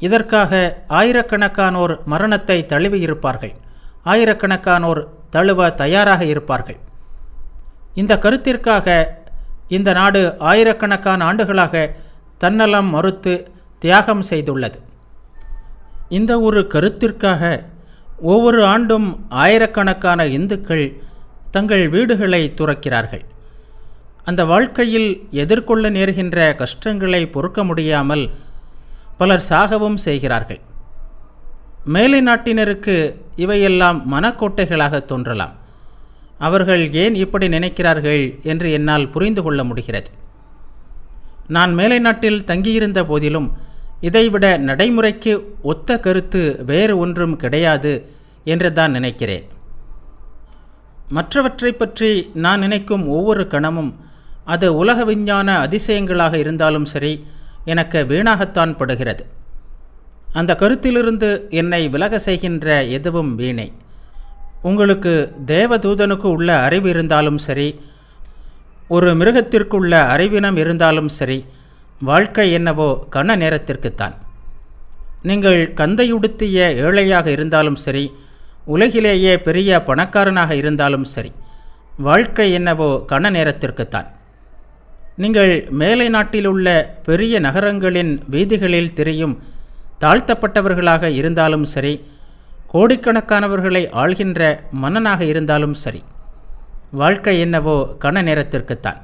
இதற்காக ஆயிரக்கணக்கானோர் மரணத்தை தழுவியிருப்பார்கள், ஆயிரக்கணக்கானோர் தழுவ தயாராக இருப்பார்கள். இந்த கருத்திற்காக இந்த நாடு ஆயிரக்கணக்கான ஆண்டுகளாக தன்னலம் மறுத்து தியாகம் செய்துள்ளது. இந்த ஒரு கருத்திற்காக ஒவ்வொரு ஆண்டும் ஆயிரக்கணக்கான இந்துக்கள் தங்கள் வீடுகளை துறக்கிறார்கள். அந்த வாழ்க்கையில் எதிர்கொள்ள நேர்கின்ற கஷ்டங்களை பொறுக்க முடியாமல் பலர் சாகவும் செய்கிறார்கள். மேலை நாட்டினருக்கு இவையெல்லாம் மனக்கோட்டைகளாக தோன்றலாம். அவர்கள் ஏன் இப்படி நினைக்கிறார்கள் என்று என்னால் புரிந்து கொள்ள முடிகிறது. நான் மேலை நாட்டில் தங்கியிருந்த போதிலும் இதைவிட நடைமுறைக்கு ஒத்த கருத்து வேறு ஒன்றும் கிடையாது என்று தான் நினைக்கிறேன். மற்றவற்றை பற்றி நான் நினைக்கும் ஒவ்வொரு கணமும் அது உலக விஞ்ஞான அதிசயங்களாக இருந்தாலும் சரி, எனக்கு வீணாகத்தான் படுகிறது. அந்த கருத்திலிருந்து என்னை விலக செய்கின்ற எதுவும் வீணே. உங்களுக்கு தேவதூதனுக்கு உள்ள அறிவு இருந்தாலும் சரி, ஒரு மிருகத்திற்குள்ள அறிவினம் இருந்தாலும் சரி, வாழ்க்கை என்னவோ கண நேரத்திற்குத்தான். நீங்கள் கந்தையுடுத்திய ஏழையாக இருந்தாலும் சரி, உலகிலேயே பெரிய பணக்காரனாக இருந்தாலும் சரி, வாழ்க்கை என்னவோ கண நேரத்திற்குத்தான். நீங்கள் மேலை நாட்டிலுள்ள பெரிய நகரங்களின் வீதிகளில் திரியும் தாழ்த்தப்பட்டவர்களாக இருந்தாலும் சரி, கோடிக்கணக்கானவர்களை ஆள்கின்ற மன்னனாக இருந்தாலும் சரி, வாழ்க்கை என்னவோ கண நேரத்திற்குத்தான்.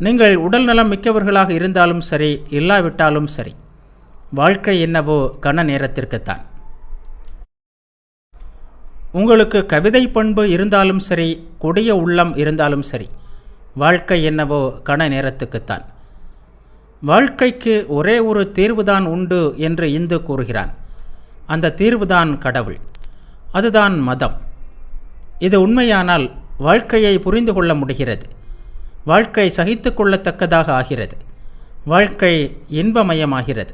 நீங்கள் உடல் நலம் மிக்கவர்களாக இருந்தாலும் சரி, இல்லாவிட்டாலும் சரி, வாழ்க்கை என்னவோ கண நேரத்திற்குத்தான். உங்களுக்கு கவிதை பண்பு இருந்தாலும் சரி, கொடிய உள்ளம் இருந்தாலும் சரி, வாழ்க்கை என்னவோ கண நேரத்துக்குத்தான். வாழ்க்கைக்கு ஒரே ஒரு தீர்வுதான் உண்டு என்று இந்து கூறுகிறான். அந்த தீர்வுதான் கடவுள், அதுதான் மதம். இது உண்மையானால் வாழ்க்கையை புரிந்து கொள்ள முடிகிறது. வாழ்க்கை சகித்து கொள்ளத்தக்கதாக ஆகிறது. வாழ்க்கை இன்பமயமாகிறது.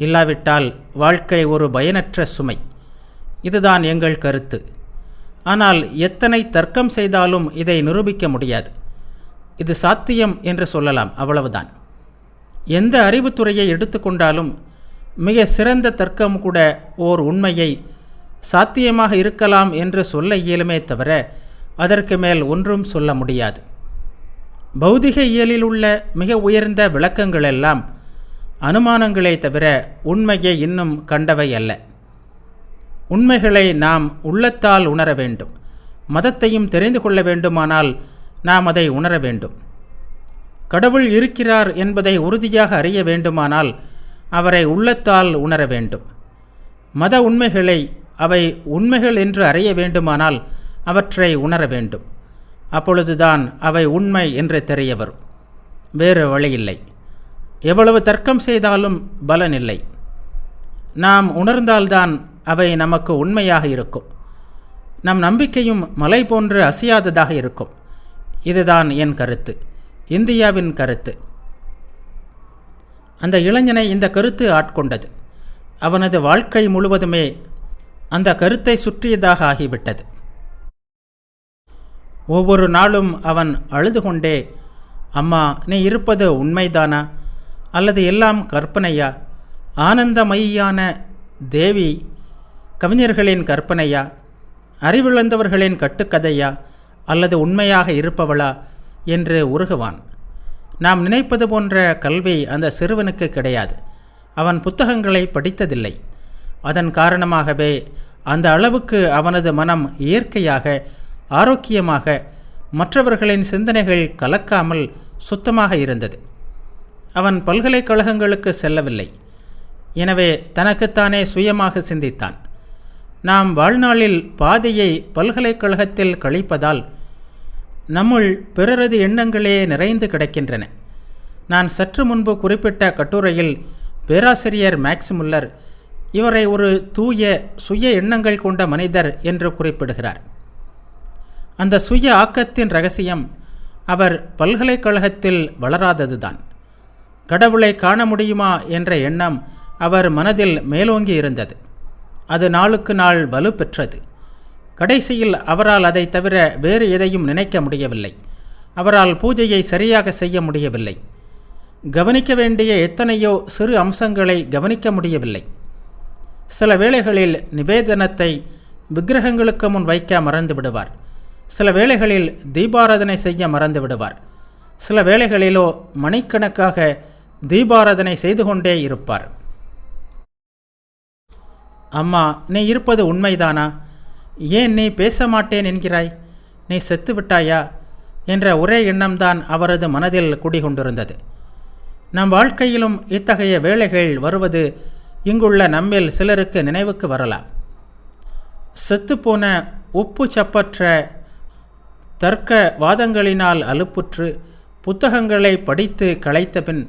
இல்லாவிட்டால் வாழ்க்கை ஒரு பயனற்ற சுமை. இதுதான் எங்கள் கருத்து. ஆனால் எத்தனை தர்க்கம் செய்தாலும் இதை நிரூபிக்க முடியாது. இது சாத்தியம் என்று சொல்லலாம், அவ்வளவுதான். எந்த அறிவுத்துறையை எடுத்துக்கொண்டாலும் மிக சிறந்த தர்க்கம் கூட ஓர் உண்மையை சாத்தியமாக இருக்கலாம் என்று சொல்ல இயலுமே தவிர அதற்கு மேல் ஒன்றும் சொல்ல முடியாது. பௌதிக இயலில் உள்ள மிக உயர்ந்த விளக்கங்களெல்லாம் அனுமானங்களே தவிர உண்மையை இன்னும் கண்டவை அல்ல. உண்மைகளை நாம் உள்ளத்தால் உணர வேண்டும். மதத்தையும் தெரிந்து கொள்ள வேண்டுமானால் நாம் அதை உணர வேண்டும். கடவுள் இருக்கிறார் என்பதை உறுதியாக அறிய வேண்டுமானால் அவரை உள்ளத்தால் உணர வேண்டும். மத உண்மைகளை அவை உண்மைகள் என்று அறிய வேண்டுமானால் அவற்றை உணர வேண்டும். அப்பொழுதுதான் அவை உண்மை என்று தெரிய வரும். வேறு வழியில்லை. எவ்வளவு தர்க்கம் செய்தாலும் பலனில்லை. நாம் உணர்ந்தால்தான் அவை நமக்கு உண்மையாக இருக்கும். நம் நம்பிக்கையும் மலை போன்று அசையாததாக இருக்கும். இதுதான் என் கருத்து, இந்தியாவின் கருத்து. அந்த இளைஞனை இந்த கருத்து ஆட்கொண்டது. அவனது வாழ்க்கை முழுவதுமே அந்த கருத்தை சுற்றியதாக ஆகிவிட்டது. ஒவ்வொரு நாளும் அவன் அழுது கொண்டே, அம்மா, நீ இருப்பது உண்மைதானா அல்லது எல்லாம் கற்பனையா? ஆனந்தமயியான தேவி கவிஞர்களின் கற்பனையா? அறிவிழந்தவர்களின் கட்டுக்கதையா அல்லது உண்மையாக இருப்பவளா என்று உருகுவான். நாம் நினைப்பது போன்ற கல்வி அந்த சிறுவனுக்கு கிடையாது. அவன் புத்தகங்களை படித்ததில்லை. அதன் காரணமாகவே அந்த அளவுக்கு அவனது மனம் இயற்கையாக, ஆரோக்கியமாக, மற்றவர்களின் சிந்தனைகள் கலக்காமல் சுத்தமாக இருந்தது. அவன் பல்கலைக்கழகங்களுக்கு செல்லவில்லை. எனவே தனக்குத்தானே சுயமாக சிந்தித்தான். நாம் வாழ்நாளில் பாதியை பல்கலைக்கழகத்தில் கழிப்பதால் நம்முள் பிறரது எண்ணங்களே நிறைந்து கிடக்கின்றன. நான் சற்று முன்பு குறிப்பிட்ட கட்டுரையில் பேராசிரியர் மேக்ஸ் முல்லர் இவரை ஒரு தூய சுய எண்ணங்கள் கொண்ட மனிதர் என்று குறிப்பிடுகிறார். அந்த சுய ஆக்கத்தின் இரகசியம் அவர் பல்கலைக்கழகத்தில் வளராததுதான். கடவுளை காண முடியுமா என்ற எண்ணம் அவர் மனதில் மேலோங்கி இருந்தது. அது நாளுக்கு நாள் வலு பெற்றது. கடைசியில் அவரால் அதை தவிர வேறு எதையும் நினைக்க முடியவில்லை. அவரால் பூஜையை சரியாக செய்ய முடியவில்லை. கவனிக்க வேண்டிய எத்தனையோ சிறு அம்சங்களை கவனிக்க முடியவில்லை. சில வேளைகளில் நிவேதனத்தை விக்கிரகங்களுக்கு முன் வைக்க மறந்து விடுவார். சில வேளைகளில் தீபாராதனை செய்ய மறந்து விடுவார். சில வேளைகளிலோ மணிக்கணக்காக தீபாராதனை செய்து கொண்டே இருப்பார். அம்மா, நீ இருப்பது உண்மைதானா? ஏன் நீ பேச மாட்டேன் என்கிறாய்? நீ செத்து விட்டாயா என்ற ஒரே எண்ணம்தான் அவரது மனதில் குடிகொண்டிருந்தது. நம் வாழ்க்கையிலும் இத்தகைய வேளைகள் வருவது இங்குள்ள நம்மில் சிலருக்கு நினைவுக்கு வரலாம். செத்துப்போன உப்பு சப்பற்ற தர்க்க வாதங்களினால் அலுப்புற்று புத்தகங்களை படித்து களைத்த பின்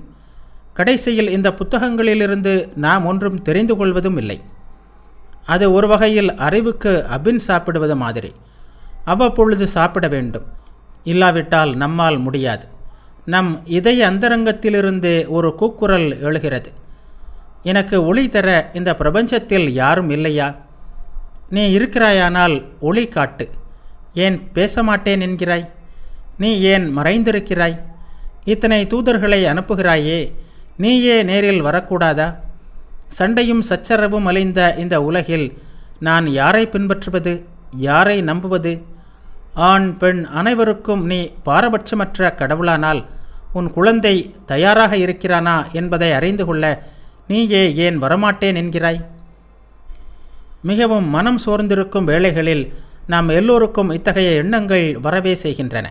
கடைசியில் இந்த புத்தகங்களிலிருந்து நாம் ஒன்றும் தெரிந்து கொள்வதும் இல்லை. அது ஒரு வகையில் அறிவுக்கு அபின் சாப்பிடுவது மாதிரி. அவ்வப்பொழுது சாப்பிட வேண்டும், இல்லாவிட்டால் நம்மால் முடியாது. நம் இதய அந்தரங்கத்திலிருந்து ஒரு கூக்குரல் எழுகிறது, எனக்கு ஒளி தர இந்த பிரபஞ்சத்தில் யாரும் இல்லையா? நீ இருக்கிறாயானால் ஒளி காட்டு. ஏன் பேச மாட்டேன் என்கிறாய்? நீ ஏன் மறைந்திருக்கிறாய்? இத்தனை தூதர்களை அனுப்புகிறாயே, நீயே நேரில் வரக்கூடாதா? சண்டையும் சச்சரவும் அலைந்த இந்த உலகில் நான் யாரை பின்பற்றுவது, யாரை நம்புவது? ஆண் பெண் அனைவருக்கும் நீ பாரபட்சமற்ற கடவுளானால் உன் குழந்தை தயாராக இருக்கிறானா என்பதை அறிந்து கொள்ள நீயே ஏன் வரமாட்டேன் என்கிறாய்? மிகவும் மனம் சோர்ந்திருக்கும் வேளைகளில் நாம் எல்லோருக்கும் இத்தகைய எண்ணங்கள் வரவே செய்கின்றன.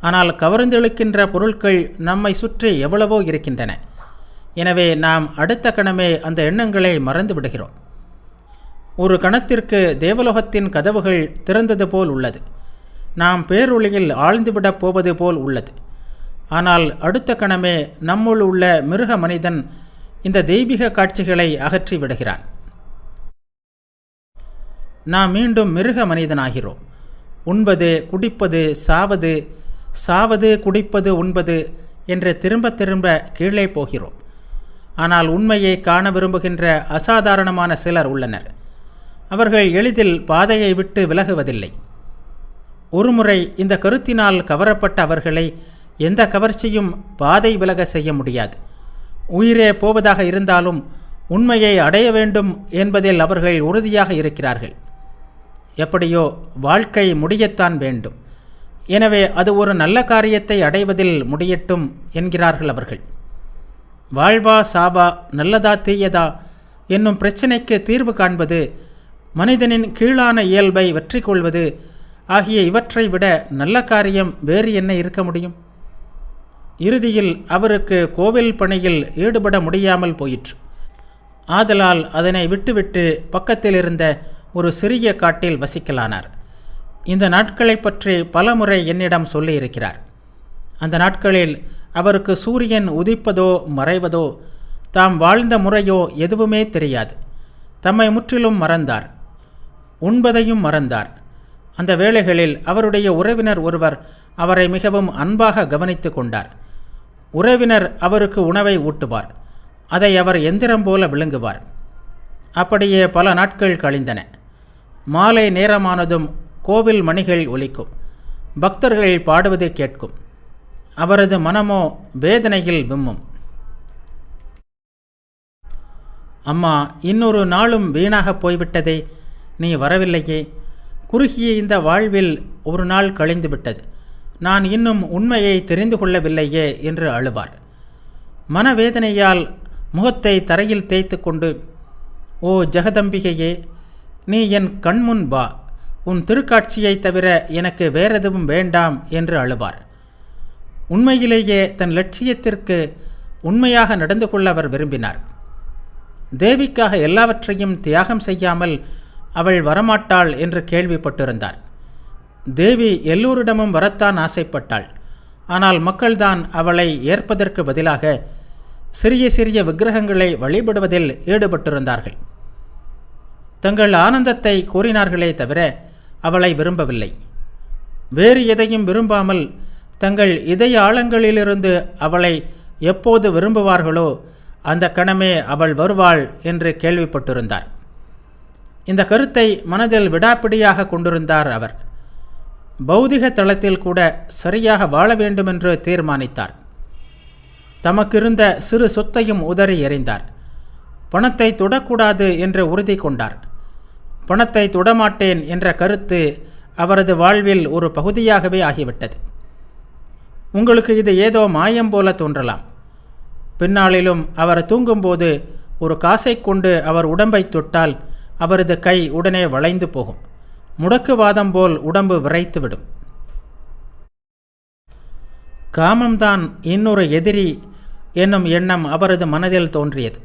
ஆனால் கவர்ந்தெழுக்கின்ற பொருட்கள் நம்மை சுற்றி எவ்வளவோ இருக்கின்றன. எனவே நாம் அடுத்த கணமே அந்த எண்ணங்களை மறந்து விடுகிறோம். ஒரு கணத்திற்கு தேவலோகத்தின் கதவுகள் திறந்தது போல் உள்ளது. நாம் பேரொளியில் ஆழ்ந்துவிடப் போவது போல் உள்ளது. ஆனால் அடுத்த கணமே நம்முள் உள்ள மிருக மனிதன் இந்த தெய்வீக காட்சிகளை அகற்றி விடுகிறான். நாம் மீண்டும் மிருக மனிதனாகிறோம். உண்பது, குடிப்பது, சாவது, சாவது, குடிப்பது, உண்பது என்று திரும்ப திரும்ப கீழே போகிறோம். ஆனால் உண்மையை காண விரும்புகின்ற அசாதாரணமான சிலர் உள்ளனர். அவர்கள் எளிதில் பாதையை விட்டு விலகுவதில்லை. ஒருமுறை இந்த கருத்தினால் கவரப்பட்ட அவர்களை எந்த கவர்ச்சியும் பாதை விலக செய்ய முடியாது. உயிரே போவதாக இருந்தாலும் உண்மையை அடைய வேண்டும் என்பதில் அவர்கள் உறுதியாக இருக்கிறார்கள். எப்படியோ வாழ்க்கை முடியத்தான் வேண்டும். எனவே அது ஒரு நல்ல காரியத்தை அடைவதில் முடியட்டும் என்கிறார்கள் அவர்கள். வாழ்வா சாவா, நல்லதா தீயதா என்னும் பிரச்சினைக்கு தீர்வு காண்பது, மனிதனின் கீழான இயல்பை வெற்றி கொள்வது ஆகிய இவற்றை விட நல்ல காரியம் வேறு என்ன இருக்க முடியும்? இறுதியில் அவருக்கு கோவில் பணியில் ஈடுபட முடியாமல் போயிற்று. ஆதலால் அதனை விட்டுவிட்டு பக்கத்தில் இருந்த ஒரு சிறிய காட்டில் வசிக்கலானார். இந்த நாட்களை பற்றி பலமுறை என்னிடம் சொல்லியிருக்கிறார். அந்த நாட்களில் அவருக்கு சூரியன் உதிப்பதோ மறைவதோ, தாம் வாழ்ந்த முறையோ எதுவுமே தெரியாது. தம்மை முற்றிலும் மறந்தார். உண்பதையும் மறந்தார். அந்த வேளைகளில் அவருடைய உறவினர் ஒருவர் அவரை மிகவும் அன்பாக கவனித்து கொண்டார். உறவினர் அவருக்கு உணவை ஊட்டுவார். அதை அவர் எந்திரம் போல விழுங்குவார். அப்படியே பல நாட்கள் கழிந்தன. மாலை நேரமானதும் கோவில் மணிகள் ஒலிக்கும். பக்தர்கள் பாடுவதை கேட்கும். அவரது மனமோ வேதனையில் விம்மும். அம்மா, இன்னொரு நாளும் வீணாக போய்விட்டதே, நீ வரவில்லையே. குறுகிய இந்த வாழ்வில் ஒரு நாள் கழிந்து விட்டது. நான் இன்னும் உண்மையை தெரிந்து கொள்ளவில்லையே என்று அழுவார். மனவேதனையால் முகத்தை தரையில் தேய்த்து கொண்டு, ஓ ஜெகதம்பிகையே, நீ என் கண்முன் வா. உன் திருக்காட்சியை தவிர எனக்கு வேறெதுவும் வேண்டாம் என்று அழுவார். உண்மையிலேயே தன் லட்சியத்திற்கு உண்மையாக நடந்து கொள்ள அவர் விரும்பினார். தேவிக்காக எல்லாவற்றையும் தியாகம் செய்யாமல் அவள் வரமாட்டாள் என்று கேள்விப்பட்டிருந்தார். தேவி எல்லோரிடமும் வரத்தான் ஆசைப்பட்டாள். ஆனால் மக்கள்தான் அவளை ஏற்பதற்கு பதிலாக சிறிய சிறிய விக்கிரகங்களை வழிபடுவதில் ஈடுபட்டிருந்தார்கள். தங்கள் ஆனந்தத்தை கோரினார்களே தவிர அவளை விரும்பவில்லை. வேறு எதையும் விரும்பாமல் தங்கள் இதய ஆழங்களிலிருந்து அவளை எப்போது விரும்புவார்களோ அந்த கணமே அவள் வருவாள் என்று கேள்விப்பட்டிருந்தார். இந்த கருத்தை மனதில் விடாப்பிடியாக கொண்டிருந்தார் அவர். பௌதிக தளத்தில் கூட சரியாக வாழ வேண்டுமென்று தீர்மானித்தார். தமக்கிருந்த சிறு சொத்தையும் உதறி எறிந்தார். பணத்தை தொடக்கூடாது என்று உறுதி கொண்டார். பணத்தை தொடமாட்டேன் என்ற கருத்து அவரது வாழ்வில் ஒரு பகுதியாகவே ஆகிவிட்டது. உங்களுக்கு இது ஏதோ மாயம் போல தோன்றலாம். பின்னாளிலும் அவர் தூங்கும்போது ஒரு காசை கொண்டு அவர் உடம்பை தொட்டால் அவரது கை உடனே வளைந்து போகும். முடக்குவாதம் போல் உடம்பு விரைத்துவிடும். காமம்தான் இன்னொரு எதிரி என்னும் எண்ணம் அவரது மனதில் தோன்றியது.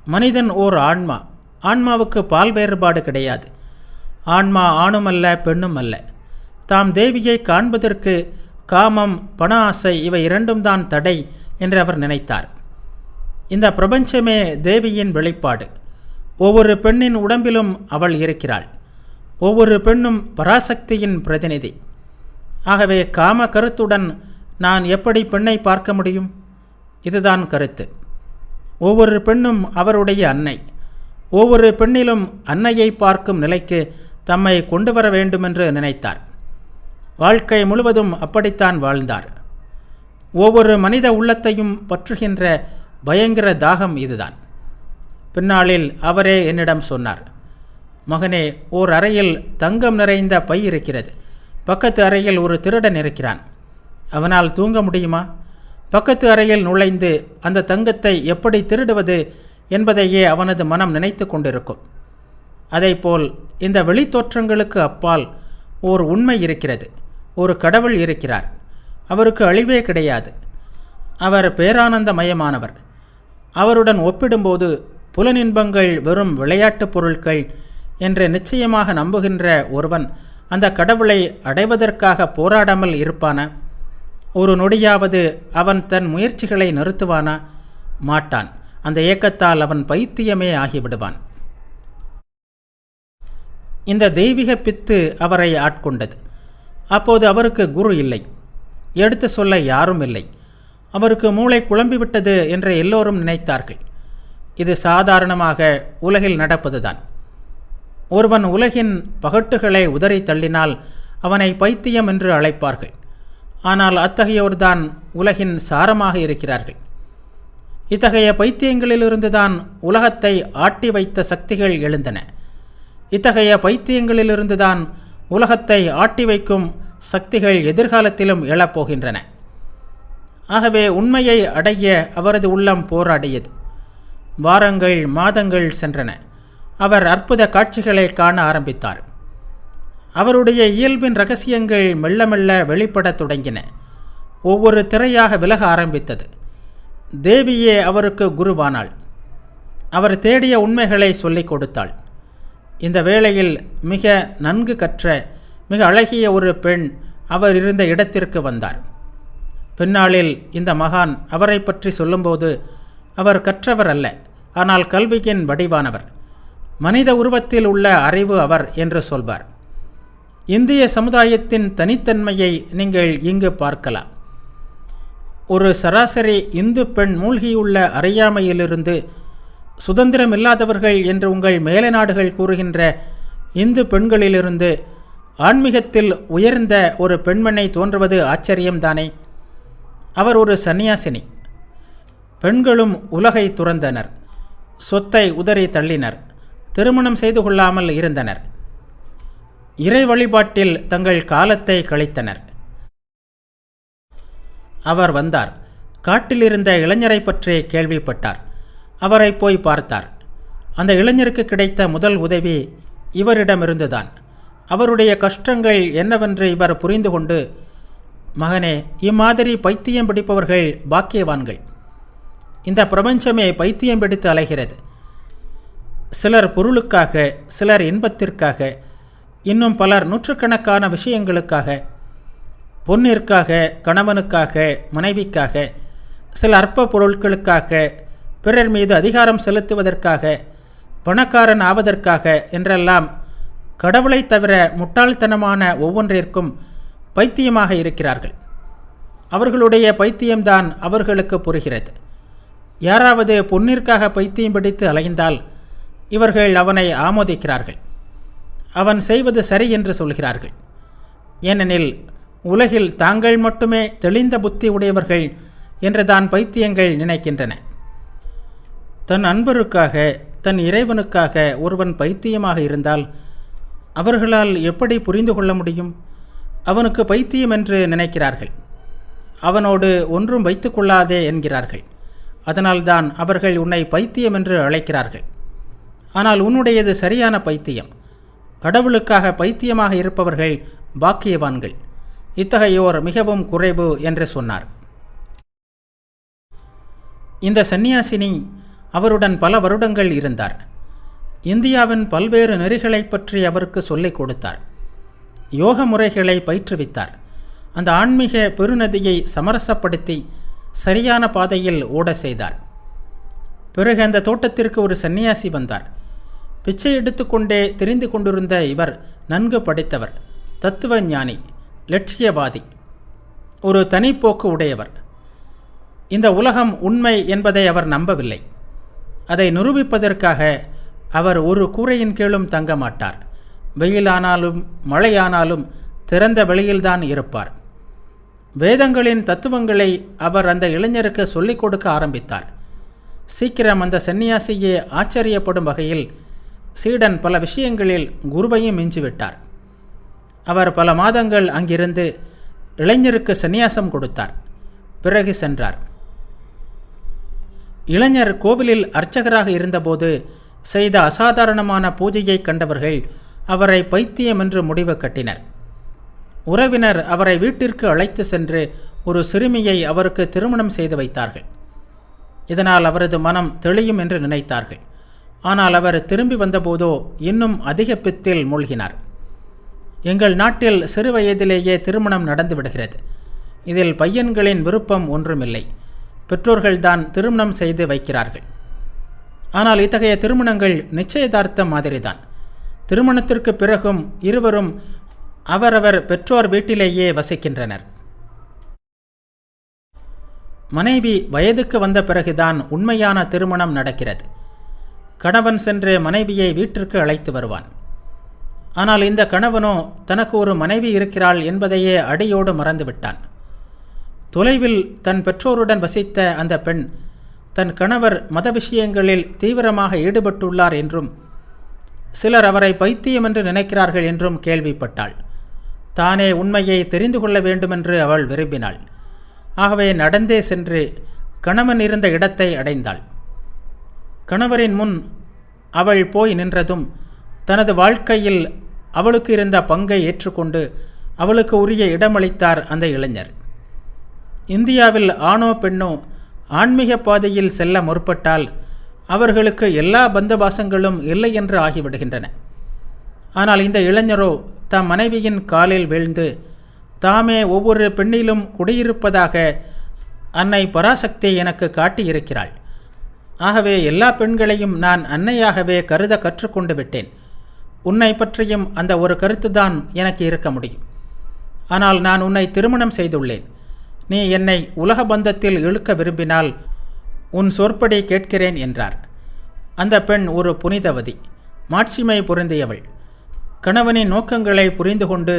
மனிதன் ஓர் ஆன்மா. ஆன்மாவுக்கு பால் வேறுபாடு கிடையாது. ஆன்மா ஆணுமல்ல பெண்ணும் அல்ல. தாம் தேவியை காண்பதற்கு காமம், பண ஆசை இவை இரண்டும் தான் தடை என்று அவர் நினைத்தார். இந்த பிரபஞ்சமே தேவியின் வெளிப்பாடு. ஒவ்வொரு பெண்ணின் உடம்பிலும் அவள் இருக்கிறாள். ஒவ்வொரு பெண்ணும் பராசக்தியின் பிரதிநிதி. ஆகவே காம கருத்துடன் நான் எப்படி பெண்ணை பார்க்க முடியும்? இதுதான் கருத்து. ஒவ்வொரு பெண்ணும் அவருடைய அன்னை. ஒவ்வொரு பெண்ணிலும் அன்னையை பார்க்கும் நிலைக்கு தம்மை கொண்டு வர வேண்டுமென்று நினைத்தார். வாழ்க்கை முழுவதும் அப்படித்தான் வாழ்ந்தார். ஒவ்வொரு மனித உள்ளத்தையும் பற்றுகின்ற பயங்கர தாகம் இதுதான். பின்னாளில் அவரே என்னிடம் சொன்னார், மகனே, ஓர் அறையில் தங்கம் நிறைந்த பை இருக்கிறது. பக்கத்து அறையில் ஒரு திருடன் இருக்கிறான். அவனால் தூங்க முடியுமா? பக்கத்து அறையில் நுழைந்து அந்த தங்கத்தை எப்படி திருடுவது என்பதையே அவனது மனம் நினைத்து கொண்டிருக்கும். அதைப்போல் இந்த வெளித்தோற்றங்களுக்கு அப்பால் ஓர் உண்மை இருக்கிறது. ஒரு கடவுள் இருக்கிறார். அவருக்கு அழிவே கிடையாது. அவர் பேரானந்தமயமானவர். அவருடன் ஒப்பிடும்போது புலனின்பங்கள் வெறும் விளையாட்டுப் பொருட்கள் என்று நிச்சயமாக நம்புகின்ற ஒருவன் அந்த கடவுளை அடைவதற்காக போராடாமல் இருப்பானா? ஒரு நொடியாவது அவன் தன் முயற்சிகளை நிறுத்துவானா? மாட்டான். அந்த ஏக்கத்தால் அவன் பைத்தியமே ஆகிவிடுவான். இந்த தெய்வீக பித்து அவரை ஆட்கொண்டது. அப்போது அவருக்கு குரு இல்லை. எடுத்து சொல்ல யாரும் இல்லை. அவருக்கு மூளை குழம்பிவிட்டது என்று எல்லோரும் நினைத்தார்கள். இது சாதாரணமாக உலகில் நடப்பதுதான். ஒருவன் உலகின் பகட்டுகளை உதறி தள்ளினால் அவனை பைத்தியம் என்று அழைப்பார்கள். ஆனால் அத்தகையோர்தான் உலகின் சாரமாக இருக்கிறார்கள். இத்தகைய பைத்தியங்களிலிருந்துதான் உலகத்தை ஆட்டி வைத்த சக்திகள் எழுந்தன. இத்தகைய பைத்தியங்களிலிருந்துதான் உலகத்தை ஆட்டி வைக்கும் சக்திகள் எதிர்காலத்திலும் எழப்போகின்றன. ஆகவே உண்மையை அடைய அவரது உள்ளம் போராடியது. வாரங்கள், மாதங்கள் சென்றன. அவர் அற்புத காட்சிகளை காண ஆரம்பித்தார். அவருடைய இயல்பின் இரகசியங்கள் மெல்ல மெல்ல வெளிப்படத் தொடங்கின. ஒவ்வொரு திரையாக விலக ஆரம்பித்தது. தேவியே அவருக்கு குருவானாள். அவர் தேடிய உண்மைகளை சொல்லிக் கொடுத்தாள். இந்த வேளையில் மிக நன்கு கற்ற, மிக அழகிய ஒரு பெண் அவர் இருந்த இடத்திற்கு வந்தார். பின்னாளில் இந்த மகான் அவரை பற்றி சொல்லும்போது அவர் கற்றவர் அல்ல, ஆனால் கல்வியின் வடிவானவர், மனித உருவத்தில் உள்ள அறிவு அவர் என்று சொல்வார். இந்திய சமுதாயத்தின் தனித்தன்மையை நீங்கள் இங்கு பார்க்கலாம். ஒரு சராசரி இந்து பெண் மூழ்கியுள்ள அறியாமையிலிருந்து சுதந்திரமில்லாதவர்கள் என்று உங்கள் மேலை நாடுகள் கூறுகின்ற இந்து பெண்களிலிருந்து ஆன்மீகத்தில் உயர்ந்த ஒரு பெண்மணி தோன்றுவது ஆச்சரியம்தானே? அவர் ஒரு சன்னியாசினி. பெண்களும் உலகை துறந்தனர். சொத்தை உதறி தள்ளினர். திருமணம் செய்து கொள்ளாமல் இருந்தனர். இறை வழிபாட்டில் தங்கள் காலத்தை கழித்தனர். அவர் வந்தார். காட்டிலிருந்த இளைஞரை பற்றி கேள்விப்பட்டார். அவரை போய் பார்த்தார். அந்த இளைஞருக்கு கிடைத்த முதல் உதவி இவரிடமிருந்துதான். அவருடைய கஷ்டங்கள் என்னவென்று இவர் புரிந்து கொண்டு, மகனே, இம்மாதிரி பைத்தியம் பிடிப்பவர்கள் பாக்கியவான்கள். இந்த பிரபஞ்சமே பைத்தியம் பிடித்து அலைகிறது. சிலர் பொருளுக்காக, சிலர் இன்பத்திற்காக, இன்னும் பலர் நூற்றுக்கணக்கான விஷயங்களுக்காக, பொன்னிற்காக, கணவனுக்காக, மனைவிக்காக, சில அற்ப பொருட்களுக்காக, பிறர் மீது அதிகாரம் செலுத்துவதற்காக, பணக்காரன் ஆவதற்காக என்றெல்லாம் கடவுளை தவிர முட்டாள்தனமான ஒவ்வொன்றிற்கும் பைத்தியமாக இருக்கிறார்கள். அவர்களுடைய பைத்தியம்தான் அவர்களுக்கு புரிகிறது. யாராவது பொன்னிற்காக பைத்தியம் பிடித்து அலைந்தால் இவர்கள் அவனை ஆமோதிக்கிறார்கள். அவன் செய்வது சரி என்று சொல்கிறார்கள். ஏனெனில் உலகில் தாங்கள் மட்டுமே தெளிந்த புத்தி உடையவர்கள் என்றுதான் பைத்தியங்கள் நினைக்கின்றன. தன் அன்பருக்காக, தன் இறைவனுக்காக ஒருவன் பைத்தியமாக இருந்தால் அவர்களால் எப்படி புரிந்து கொள்ள முடியும்? அவனுக்கு பைத்தியம் என்று நினைக்கிறார்கள். அவனோடு ஒன்றும் வைத்துக்கொள்ளாதே என்கிறார்கள். அதனால்தான் அவர்கள் உன்னை பைத்தியம் என்று அழைக்கிறார்கள். ஆனால் உன்னுடையது சரியான பைத்தியம். கடவுளுக்காக பைத்தியமாக இருப்பவர்கள் பாக்கியவான்கள். இத்தகையோர் மிகவும் குறைவு என்று சொன்னார். இந்த சந்நியாசினி அவருடன் பல வருடங்கள் இருந்தார். இந்தியாவின் பல்வேறு நெறிகளை பற்றி அவருக்கு சொல்லிக் கொடுத்தார். யோக முறைகளை பயிற்றுவித்தார். அந்த ஆன்மீக பெருநதியை சமரசப்படுத்தி சரியான பாதையில் ஓட செய்தார். பிறகு அந்த தோட்டத்திற்கு ஒரு சந்நியாசி வந்தார். பிச்சை எடுத்துக்கொண்டே தெரிந்து கொண்டிருந்த இவர் நன்கு படித்தவர், தத்துவ ஞானி, லட்சியவாதி, ஒரு தனிப்போக்கு உடையவர். இந்த உலகம் உண்மை என்பதை அவர் நம்பவில்லை. அதை நிரூபிப்பதற்காக அவர் ஒரு கூரையின் கீழும் தங்க மாட்டார். வெயிலானாலும் மழையானாலும் திறந்த வெளியில்தான் இருப்பார். வேதங்களின் தத்துவங்களை அவர் அந்த இளைஞருக்கு சொல்லிக் கொடுக்க ஆரம்பித்தார். சீக்கிரம் அந்த சந்நியாசியே ஆச்சரியப்படும் வகையில் சீடன் பல விஷயங்களில் குருவையும் மிஞ்சிவிட்டார். அவர் பல மாதங்கள் அங்கிருந்து இளைஞருக்கு சந்நியாசம் கொடுத்தார். பிறகு சென்றார். இளைஞர் கோவிலில் அர்ச்சகராக இருந்தபோது செய்த அசாதாரணமான பூஜையை கண்டவர்கள் அவரை பைத்தியம் என்று முடிவு கட்டினர். உறவினர் அவரை வீட்டிற்கு அழைத்து சென்று ஒரு சிறுமியை அவருக்கு திருமணம் செய்து வைத்தார்கள். இதனால் அவரது மனம் தெளியும் என்று நினைத்தார்கள். ஆனால் அவர் திரும்பி வந்தபோதோ இன்னும் அதிக பித்தில் மூழ்கினார். எங்கள் நாட்டில் சிறு வயதிலேயே திருமணம் நடந்து விடுகிறது. இதில் பையன்களின் விருப்பம் ஒன்றுமில்லை. பெற்றோர்கள்தான் திருமணம் செய்து வைக்கிறார்கள். ஆனால் இத்தகைய திருமணங்கள் நிச்சயதார்த்தம் மாதிரிதான். திருமணத்திற்கு பிறகும் இருவரும் அவரவர் பெற்றோர் வீட்டிலேயே வசிக்கின்றனர். மனைவி வயதுக்கு வந்த பிறகுதான் உண்மையான திருமணம் நடக்கிறது. கணவன் சென்று மனைவியை வீட்டிற்கு அழைத்து வருவான். ஆனால் இந்த கணவனோ தனக்கு ஒரு மனைவி இருக்கிறாள் என்பதையே அடியோடு மறந்துவிட்டான். தொலைவில் தன் பெற்றோருடன் வசித்த அந்த பெண் தன் கணவர் மத விஷயங்களில் தீவிரமாக ஈடுபட்டுள்ளார் என்றும் சிலர் அவரை பைத்தியம் என்று நினைக்கிறார்கள் என்றும் கேள்விப்பட்டாள். தானே உண்மையை தெரிந்து கொள்ள வேண்டுமென்று அவள் விரும்பினாள். ஆகவே நடந்தே சென்று கணவன் இருந்த இடத்தை அடைந்தாள். கணவரின் முன் அவள் போய் நின்றதும் தனது வாழ்க்கையில் அவளுக்கு இருந்த பங்கை ஏற்றுக்கொண்டு அவளுக்கு உரிய இடமளித்தார் அந்த இளைஞர். இந்தியாவில் ஆணோ பெண்ணோ ஆன்மீக பாதையில் செல்ல முற்பட்டால் அவர்களுக்கு எல்லா பந்தபாசங்களும் இல்லை என்று ஆகிவிடுகின்றன. ஆனால் இந்த இளைஞரோ தம் மனைவியின் காலில் வீழ்ந்து தாமே ஒவ்வொரு பெண்ணிலும் குடியிருப்பதாக அன்னை பராசக்தி எனக்கு காட்டியிருக்கிறாள். ஆகவே எல்லா பெண்களையும் நான் அன்னையாகவே கருத கற்றுக்கொண்டு விட்டேன். உன்னை பற்றியும் அந்த ஒரு கருத்துதான் எனக்கு இருக்க முடியும். ஆனால் நான் உன்னை திருமணம் செய்துள்ளேன். நீ என்னை உலக பந்தத்தில் இழுக்க விரும்பினால் உன் சொற்படி கேட்கிறேன் என்றார். அந்த பெண் ஒரு புனிதவதி, மாட்சிமை பொருந்தியவள், கணவனின் நோக்கங்களை புரிந்து கொண்டு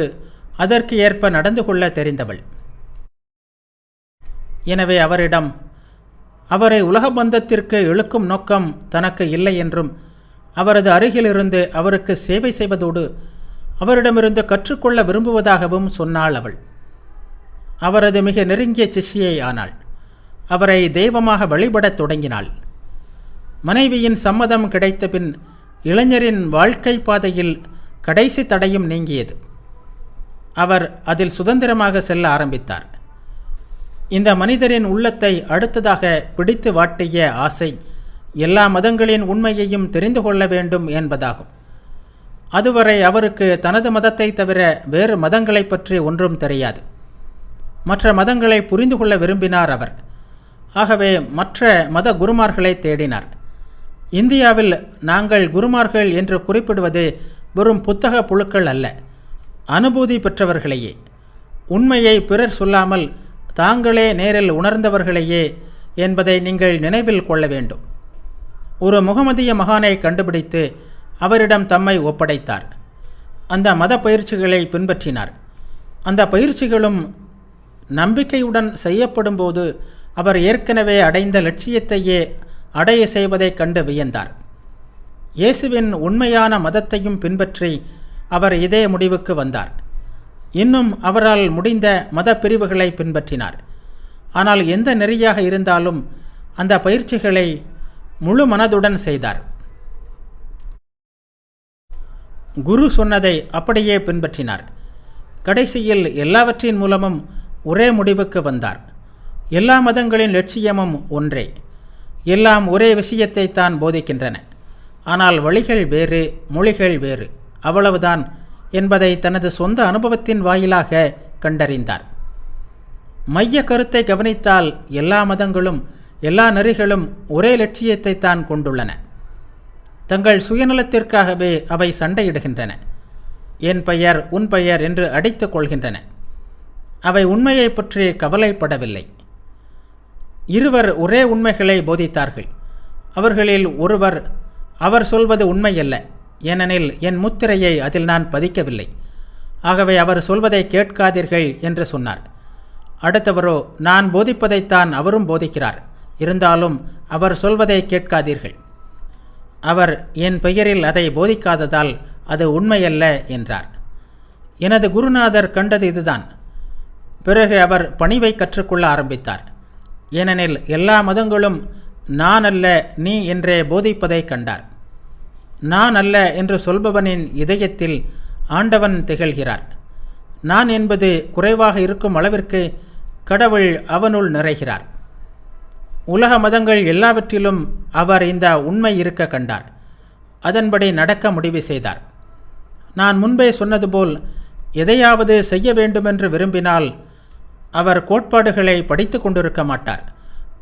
அதற்கு ஏற்ப நடந்து கொள்ள தெரிந்தவள். எனவே அவரிடம் அவரை உலக பந்தத்திற்கு இழுக்கும் நோக்கம் தனக்கு இல்லை என்றும் அவரது அருகிலிருந்து அவருக்கு சேவை செய்வதோடு அவரிடமிருந்து கற்றுக்கொள்ள விரும்புவதாகவும் சொன்னாள் அவள். அவரது மிக நெருங்கிய சிஷ்யை ஆனாள். அவரை தெய்வமாக வழிபடத் தொடங்கினாள். மனைவியின் சம்மதம் கிடைத்த பின் இளைஞரின் வாழ்க்கை பாதையில் கடைசி தடையும் நீங்கியது. அவர் அதில் சுதந்திரமாக செல்ல ஆரம்பித்தார். இந்த மனிதரின் உள்ளத்தை அடுத்ததாக பிடித்து வாட்டிய ஆசை எல்லா மதங்களின் உண்மையையும் தெரிந்து கொள்ள வேண்டும் என்பதாகும். அதுவரை அவருக்கு தனது மதத்தை தவிர வேறு மதங்களை பற்றி ஒன்றும் தெரியாது. மற்ற மதங்களை புரிந்து கொள்ள விரும்பினார் அவர். ஆகவே மற்ற மத குருமார்களை தேடினார். இந்தியாவில் நாங்கள் குருமார்கள் என்று குறிப்பிடுவது வெறும் புத்தக புழுக்கள் அல்ல, அனுபூதி பெற்றவர்களையே, உண்மையை பிறர் சொல்லாமல் தாங்களே நேரில் உணர்ந்தவர்களையே என்பதை நீங்கள் நினைவில் கொள்ள வேண்டும். ஒரு முகமதிய மகானை கண்டுபிடித்து அவரிடம் தம்மை ஒப்படைத்தார். அந்த மத பயிற்சிகளை பின்பற்றினார். அந்த பயிற்சிகளும் நம்பிக்கையுடன் செய்யப்படும்போது அவர் ஏற்கனவே அடைந்த லட்சியத்தையே அடைய செய்வதைக் கண்டு வியந்தார். இயேசுவின் உண்மையான மதத்தையும் பின்பற்றி அவர் இதே முடிவுக்கு வந்தார். இன்னும் அவரால் முடிந்த மத பிரிவுகளை பின்பற்றினார். ஆனால் எந்த நெறியாக இருந்தாலும் அந்த பயிற்சிகளை முழு மனதுடன் செய்தார். குரு சொன்னதை அப்படியே பின்பற்றினார். கடைசியில் எல்லாவற்றின் மூலமும் ஒரே முடிவுக்கு வந்தார். எல்லா மதங்களின் லட்சியமும் ஒன்றே. எல்லாம் ஒரே விஷயத்தை தான் போதிக்கின்றன. ஆனால் வழிகள் வேறு, மொழிகள் வேறு, அவ்வளவுதான் என்பதை தனது சொந்த அனுபவத்தின் வாயிலாக கண்டறிந்தார். மைய கருத்தை கவனித்தால் எல்லா மதங்களும் எல்லா நெறிகளும் ஒரே லட்சியத்தை தான் கொண்டுள்ளன. தங்கள் சுயநலத்திற்காகவே அவை சண்டையிடுகின்றன. என் பெயர் உன் பெயர் என்று அடித்துக் கொள்கின்றன. அவை உண்மையை பற்றி கவலைப்படவில்லை. இருவர் ஒரே உண்மைகளை போதித்தார்கள். அவர்களில் ஒருவர், அவர் சொல்வது உண்மையல்ல, ஏனெனில் என் முத்திரையை அதில் நான் பதிக்கவில்லை, ஆகவே அவர் சொல்வதை கேட்காதீர்கள் என்று சொன்னார். அடுத்தவரோ, நான் போதிப்பதைத்தான் அவரும் போதிக்கிறார், இருந்தாலும் அவர் சொல்வதை கேட்காதீர்கள், அவர் என் பெயரில் அதை போதிக்காததால் அது உண்மையல்ல என்றார். எனது குருநாதர் கண்டது இதுதான். பிறகு அவர் பணிவை கற்றுக்கொள்ள ஆரம்பித்தார். ஏனெனில் எல்லா மதங்களும் நான் அல்ல நீ என்றே போதிப்பதை கண்டார். நான் அல்ல என்று சொல்பவனின் இதயத்தில் ஆண்டவன் திகழ்கிறார். நான் என்பது குறைவாக இருக்கும் அளவிற்கு கடவுள் அவனுள் நிறைகிறார். உலக மதங்கள் எல்லாவற்றிலும் அவர் இந்த உண்மை இருக்க கண்டார். அதன்படி நடக்க முடிவு செய்தார். நான் முன்பே சொன்னது போல் எதையாவது செய்ய வேண்டுமென்று விரும்பினால் அவர் கோட்பாடுகளை படித்து கொண்டிருக்க மாட்டார்.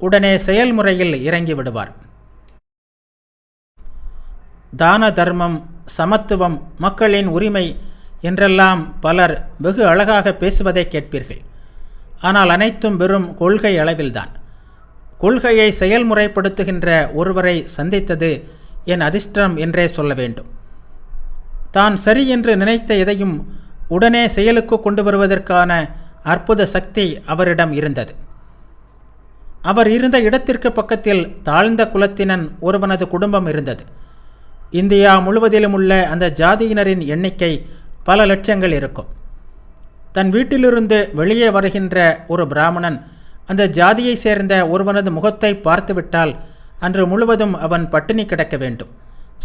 உடனே செயல்முறையில் இறங்கி விடுவார். தான தர்மம், சமத்துவம், மக்களின் உரிமை என்றெல்லாம் பலர் வெகு அழகாக பேசுவதை கேட்பீர்கள். ஆனால் அனைத்தும் வெறும் கொள்கை அளவில்தான். கொள்கையை செயல்முறைப்படுத்துகின்ற ஒருவரை சந்தித்தது என் அதிர்ஷ்டம் என்றே சொல்ல வேண்டும். தான் சரி என்று நினைத்த எதையும் உடனே செயலுக்கு கொண்டு வருவதற்கான அற்புத சக்தி அவரிடம் இருந்தது. அவர் இருந்த இடத்திற்கு பக்கத்தில் தாழ்ந்த குலத்தினன் ஒருவனது குடும்பம் இருந்தது. இந்தியா முழுவதிலும் உள்ள அந்த ஜாதியினரின் எண்ணிக்கை பல லட்சங்கள் இருக்கும். தன் வீட்டிலிருந்து வெளியே வருகின்ற ஒரு பிராமணன் அந்த ஜாதியை சேர்ந்த ஒருவனது முகத்தை பார்த்துவிட்டால் அன்று முழுவதும் அவன் பட்டினி கிடக்க வேண்டும்,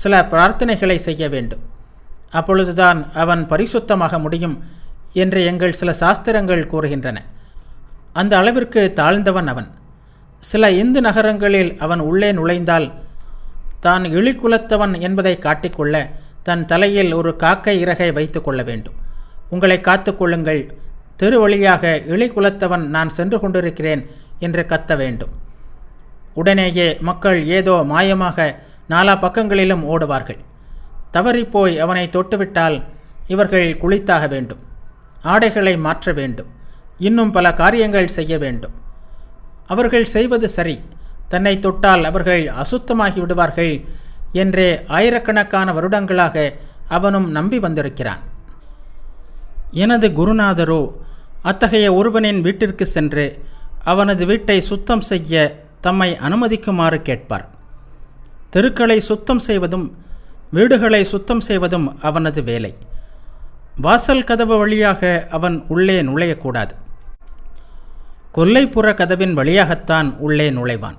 சில பிரார்த்தனைகளை செய்ய வேண்டும். அப்பொழுதுதான் அவன் பரிசுத்தமாக முடியும் என்று எங்கள் சில சாஸ்திரங்கள் கூறுகின்றன. அந்த அளவிற்கு தாழ்ந்தவன் அவன். சில இந்து நகரங்களில் அவன் உள்ளே நுழைந்தால் தான் இழிகுலத்தவன் என்பதை காட்டிக்கொள்ள தன் தலையில் ஒரு காக்கை இறகை வைத்து கொள்ள வேண்டும். உங்களை காத்துக்கொள்ளுங்கள், தெரு வழியாக இழிகுலத்தவன் நான் சென்று கொண்டிருக்கிறேன் என்று கத்த வேண்டும். உடனேயே மக்கள் ஏதோ மாயமாக நாலா பக்கங்களிலும் ஓடுவார்கள். தவறிப்போய் அவனை தொட்டுவிட்டால் இவர்கள் குளித்தாக வேண்டும், ஆடைகளை மாற்ற வேண்டும், இன்னும் பல காரியங்கள் செய்ய வேண்டும். அவர்கள் செய்வது சரி, தன்னை தொட்டால் அவர்கள் அசுத்தமாகி விடுவார்கள் என்றே ஆயிரக்கணக்கான வருடங்களாக அவனும் நம்பி வந்திருக்கிறான். எனது குருநாதரோ அத்தகைய ஒருவனின் வீட்டிற்கு சென்று அவனது வீட்டை சுத்தம் செய்ய தம்மை அனுமதிக்குமாறு கேட்பார். தெருக்களை சுத்தம் செய்வதும் வீடுகளை சுத்தம் செய்வதும் அவனது வேலை. வாசல் கதவு வழியாக அவன் உள்ளே நுழையக்கூடாது. கொல்லைப்புற கதவின் வழியாகத்தான் உள்ளே நுழைவான்.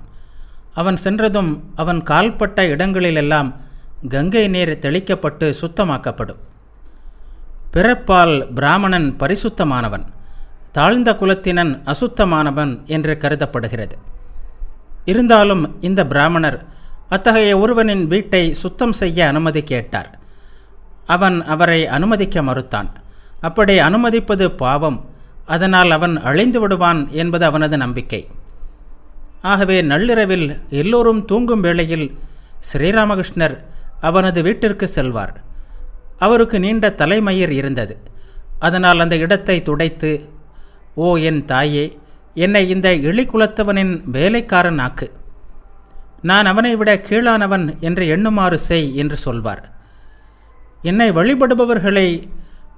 அவன் சென்றதும் அவன் கால்பட்ட இடங்களிலெல்லாம் கங்கை நீர் தெளிக்கப்பட்டு சுத்தமாக்கப்படும். பிறப்பால் பிராமணன் பரிசுத்தமானவன், தாழ்ந்த குலத்தினன் அசுத்தமானவன் என்று கருதப்படுகிறது. இருந்தாலும் இந்த பிராமணர் அத்தகைய ஒருவனின் வீட்டை சுத்தம் செய்ய அனுமதி கேட்டார். அவன் அவரை அனுமதிக்க மறுத்தான். அப்படி அனுமதிப்பது பாவம், அதனால் அவன் அழிந்து விடுவான் என்பது அவனது நம்பிக்கை. ஆகவே நள்ளிரவில் எல்லோரும் தூங்கும் வேளையில் ஸ்ரீராமகிருஷ்ணர் அவனது வீட்டிற்கு செல்வார். அவருக்கு நீண்ட தலைமயிர் இருந்தது. அதனால் அந்த இடத்தை துடைத்து, ஓ என் தாயே, என்னை இந்த இழிகுலத்தவனின் வேலைக்காரன் ஆக்கு, நான் அவனை விட கீழானவன் என்று எண்ணுமாறு செய் என்று சொல்வார். என்னை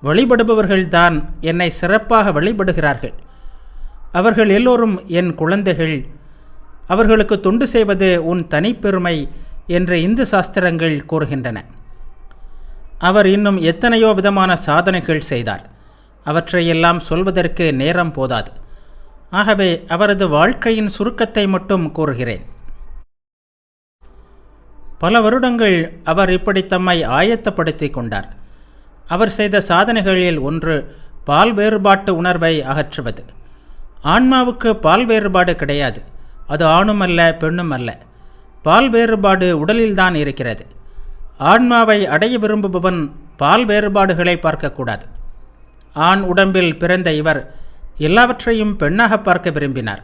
வழிபடுபவர்கள்தான் என்னை சிறப்பாக வழிபடுகிறார்கள். அவர்கள் எல்லோரும் என் குழந்தைகள், அவர்களுக்கு தொண்டு செய்வது உன் தனிப்பெருமை என்று இந்து சாஸ்திரங்கள் கூறுகின்றன. அவர் இன்னும் எத்தனையோ விதமான சாதனைகள் செய்தார். அவற்றையெல்லாம் சொல்வதற்கு நேரம் போதாது. ஆகவே அவரது வாழ்க்கையின் சுருக்கத்தை மட்டும் கூறுகிறேன். பல வருடங்கள் அவர் இப்படி தம்மை ஆயத்தப்படுத்தி கொண்டார். அவர் செய்த சாதனைகளில் ஒன்று பால் வேறுபாட்டு உணர்வை அகற்றுவது. ஆன்மாவுக்கு பால் வேறுபாடு கிடையாது. அது ஆணும் அல்ல, பெண்ணும் அல்ல. பால் வேறுபாடு உடலில்தான் இருக்கிறது. ஆன்மாவை அடைய விரும்புபவன் பால் வேறுபாடுகளை பார்க்கக்கூடாது. ஆண் உடம்பில் பிறந்த இவர் எல்லாவற்றையும் பெண்ணாக பார்க்க விரும்பினார்.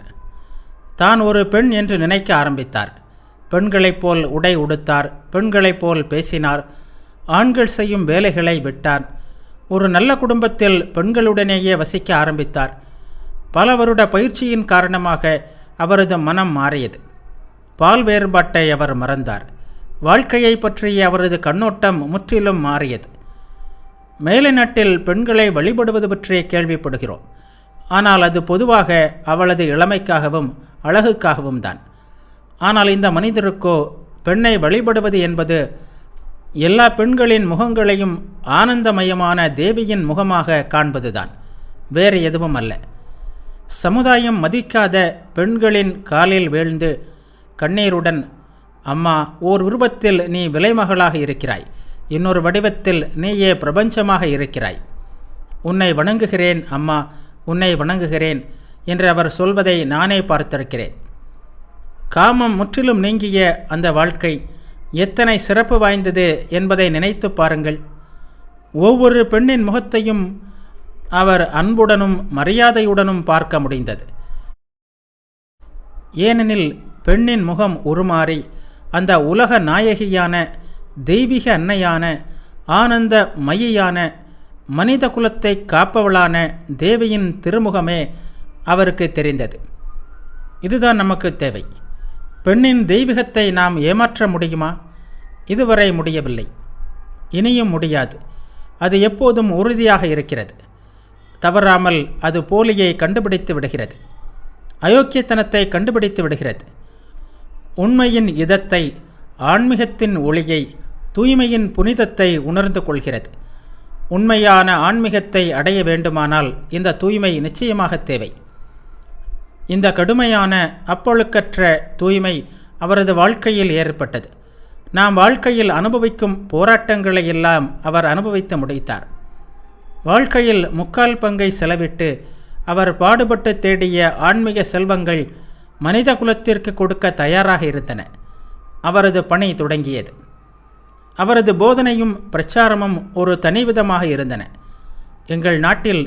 தான் ஒரு பெண் என்று நினைக்க ஆரம்பித்தார். பெண்களைப் போல் உடை உடுத்தார், பெண்களைப் போல் பேசினார், ஆண்கள் செய்யும் வேலைகளை விட்டார். ஒரு நல்ல குடும்பத்தில் பெண்களுடனேயே வசிக்க ஆரம்பித்தார். பல வருட பயிற்சியின் காரணமாக அவரது மனம் மாறியது. பால் வேறுபாட்டை அவர் மறந்தார். வாழ்க்கையை பற்றிய அவரது கண்ணோட்டம் முற்றிலும் மாறியது. மேலை நாட்டில் பெண்களை வழிபடுவது பற்றிய கேள்விப்படுகிறோம். ஆனால் அது பொதுவாக அவளது இளமைக்காகவும் அழகுக்காகவும் தான். ஆனால் இந்த மனிதருக்கோ பெண்ணை வழிபடுவது என்பது எல்லா பெண்களின் முகங்களையும் ஆனந்தமயமான தேவியின் முகமாக காண்பதுதான், வேறு எதுவும் அல்ல. சமுதாயம் மதிக்காத பெண்களின் காலில் வீழ்ந்து கண்ணீருடன், அம்மா, ஓர் உருவத்தில் நீ விலைமகளாக இருக்கிறாய், இன்னொரு வடிவத்தில் நீயே பிரபஞ்சமாக இருக்கிறாய், உன்னை வணங்குகிறேன் அம்மா, உன்னை வணங்குகிறேன் என்று அவர் சொல்வதை நானே பார்த்திருக்கிறேன். காமம் முற்றிலும் நீங்கிய அந்த வாழ்க்கை எத்தனை சிறப்பு வாய்ந்தது என்பதை நினைத்து பாருங்கள். ஒவ்வொரு பெண்ணின் முகத்தையும் அவர் அன்புடனும் மரியாதையுடனும் பார்க்க முடிந்தது. ஏனெனில் பெண்ணின் முகம் உருமாறி அந்த உலக நாயகியான, தெய்வீக அன்னையான, ஆனந்த மையான, மனித குலத்தை காப்பவளான தேவியின் திருமுகமே அவருக்கு தெரிந்தது. இதுதான் நமக்கு தேவை. பெண்ணின் தெய்வீகத்தை நாம் ஏமாற்ற முடியுமா? இதுவரை முடியவில்லை, இனியும் முடியாது. அது எப்போதும் உறுதியாக இருக்கிறது. தவறாமல் அது போலியை கண்டுபிடித்து விடுகிறது, அயோக்கியத்தனத்தை கண்டுபிடித்து விடுகிறது. உண்மையின் இதத்தை, ஆன்மீகத்தின் ஒளியை, தூய்மையின் புனிதத்தை உணர்ந்து கொள்கிறது. உண்மையான ஆன்மீகத்தை அடைய வேண்டுமானால் இந்த தூய்மை நிச்சயமாக தேவை. இந்த கடுமையான அப்பொழுக்கற்ற தூய்மை அவரது வாழ்க்கையில் ஏற்பட்டது. நாம் வாழ்க்கையில் அனுபவிக்கும் போராட்டங்களை எல்லாம் அவர் அனுபவித்து முடித்தார். வாழ்க்கையில் 3/4 பங்கை செலவிட்டு அவர் பாடுபட்டு தேடிய ஆன்மீக செல்வங்கள் மனித குலத்திற்கு கொடுக்க தயாராக இருந்தன. அவரது பணி தொடங்கியது. அவரது போதனையும் பிரச்சாரமும் ஒரு தனிவிதமாக இருந்தன. எங்கள் நாட்டில்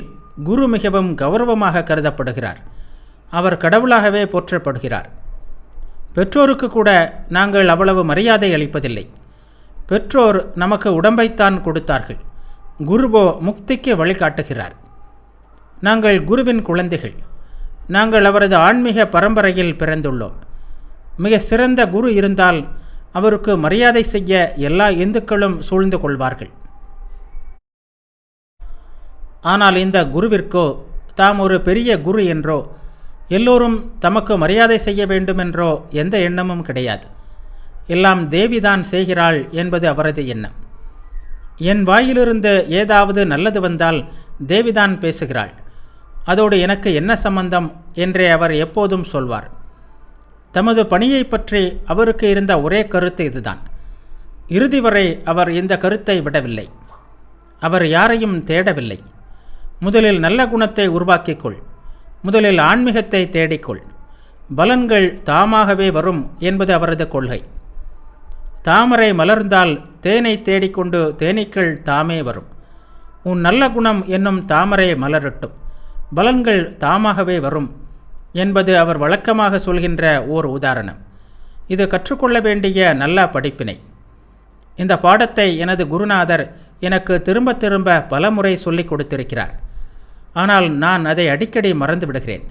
குரு மிகவும் கௌரவமாக கருதப்படுகிறார். அவர் கடவுளாகவே போற்றப்படுகிறார். பெற்றோருக்கு கூட நாங்கள் அவ்வளவு மரியாதை அளிப்பதில்லை. பெற்றோர் நமக்கு உடம்பைத்தான் கொடுத்தார்கள், குருவோ முக்திக்கு வழிகாட்டுகிறார். நாங்கள் குருவின் குழந்தைகள். நாங்கள் அவரது ஆன்மீக பரம்பரையில் பிறந்துள்ளோம். மிக சிறந்த குரு இருந்தால் அவருக்கு மரியாதை செய்ய எல்லா இந்துக்களும் சூழ்ந்து கொள்வார்கள். ஆனால் இந்த குருவிற்கோ தாம் ஒரு பெரிய குரு என்றோ எல்லோரும் தமக்கு மரியாதை செய்ய வேண்டுமென்றோ எந்த எண்ணமும் கிடையாது. எல்லாம் தேவிதான் செய்கிறாள் என்பது அவரது எண்ணம். என் வாயிலிருந்து ஏதாவது நல்லது வந்தால் தேவிதான் பேசுகிறாள், அதோடு எனக்கு என்ன சம்பந்தம் என்றே அவர் எப்போதும் சொல்வார். தமது பணியை பற்றி அவருக்கு இருந்த ஒரே கருத்து இதுதான். இறுதி வரை அவர் இந்த கருத்தை விடவில்லை. அவர் யாரையும் தேடவில்லை. முதலில் நல்ல குணத்தை உருவாக்கிக்கொள், முதலில் ஆன்மீகத்தை தேடிக்கொள், பலன்கள் தாமாகவே வரும் என்பது அவரது கொள்கை. தாமரை மலர்ந்தால் தேனை தேடிக்கொண்டு தேனீக்கள் தாமே வரும். உன் நல்ல குணம் என்னும் தாமரை மலரட்டும், பலன்கள் தாமாகவே வரும் என்பது அவர் வழக்கமாக சொல்கின்ற ஓர் உதாரணம். இது கற்றுக்கொள்ள வேண்டிய நல்ல படிப்பினை. இந்த பாடத்தை எனது குருநாதர் எனக்கு திரும்ப திரும்ப பலமுறை சொல்லிக் கொடுத்திருக்கிறார். ஆனால் நான் அதை அடிக்கடி மறந்து விடுகிறேன்.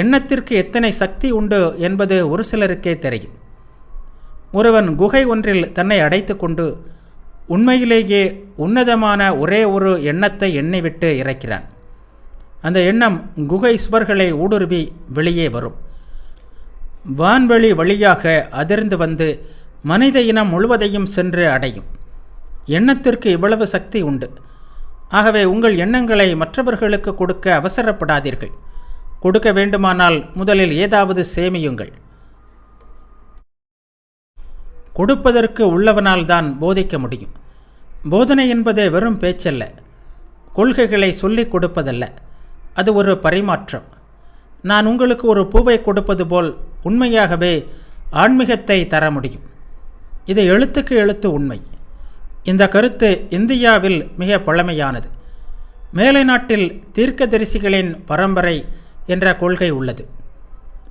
எண்ணத்திற்கு எத்தனை சக்தி உண்டு என்பது ஒரு சிலருக்கே தெரியும். ஒருவன் குகை ஒன்றில் தன்னை அடைத்து கொண்டு உண்மையிலேயே உன்னதமான ஒரே ஒரு எண்ணத்தை எண்ணிவிட்டு இறக்கிறான். அந்த எண்ணம் குகை சுவர்களை ஊடுருவி வெளியே வரும். வான்வெளி வழியாக அதிர்ந்து வந்து மனித இனம் முழுவதையும் சென்று அடையும். எண்ணத்திற்கு இவ்வளவு சக்தி உண்டு. ஆகவே உங்கள் எண்ணங்களை மற்றவர்களுக்கு கொடுக்க அவசரப்படாதீர்கள். கொடுக்க வேண்டுமானால் முதலில் ஏதாவது சேமியுங்கள். கொடுப்பதற்கு உள்ளவனால்தான் போதிக்க முடியும். போதனை என்பது வெறும் பேச்சல்ல, கொள்கைகளை சொல்லிக் கொடுப்பதல்ல, அது ஒரு பரிமாற்றம். நான் உங்களுக்கு ஒரு பூவை கொடுப்பது போல் உண்மையாகவே ஆன்மீகத்தை தர முடியும். இது எழுத்துக்கு எழுத்து உண்மை. இந்த கருத்து இந்தியாவில் மிக பழமையானது. மேலை நாட்டில் தீர்க்கதரிசிகளின் பரம்பரை என்ற கொள்கை உள்ளது.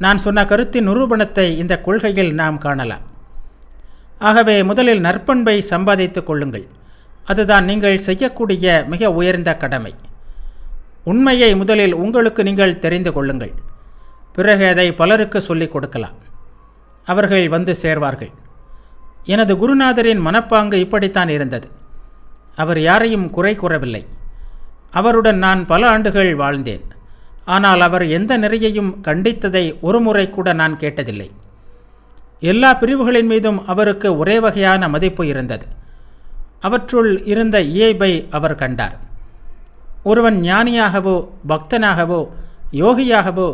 நான் சொன்ன கருத்தின் நிரூபணத்தை இந்த கொள்கையில் நாம் காணலாம். ஆகவே முதலில் நற்பண்பை சம்பாதித்துக் கொள்ளுங்கள். அதுதான் நீங்கள் செய்யக்கூடிய மிக உயர்ந்த கடமை. உண்மையை முதலில் உங்களுக்கு நீங்கள் தெரிந்து கொள்ளுங்கள். பிறகு அதை பலருக்கு சொல்லிக் கொடுக்கலாம். அவர்கள் வந்து சேர்வார்கள். எனது குருநாதரின் மனப்பாங்கு இப்படித்தான் இருந்தது. அவர் யாரையும் குறை கூறவில்லை. அவருடன் நான் பல ஆண்டுகள் வாழ்ந்தேன். ஆனால் அவர் எந்த நெறியையும் கண்டித்ததை ஒரு முறை கூட நான் கேட்டதில்லை. எல்லா பிரிவுகளின் மீதும் அவருக்கு ஒரே வகையான மதிப்பு இருந்தது. அவற்றுள் இருந்த இயல்பை அவர் கண்டார். ஒருவன் ஞானியாகவோ பக்தனாகவோ யோகியாகவோ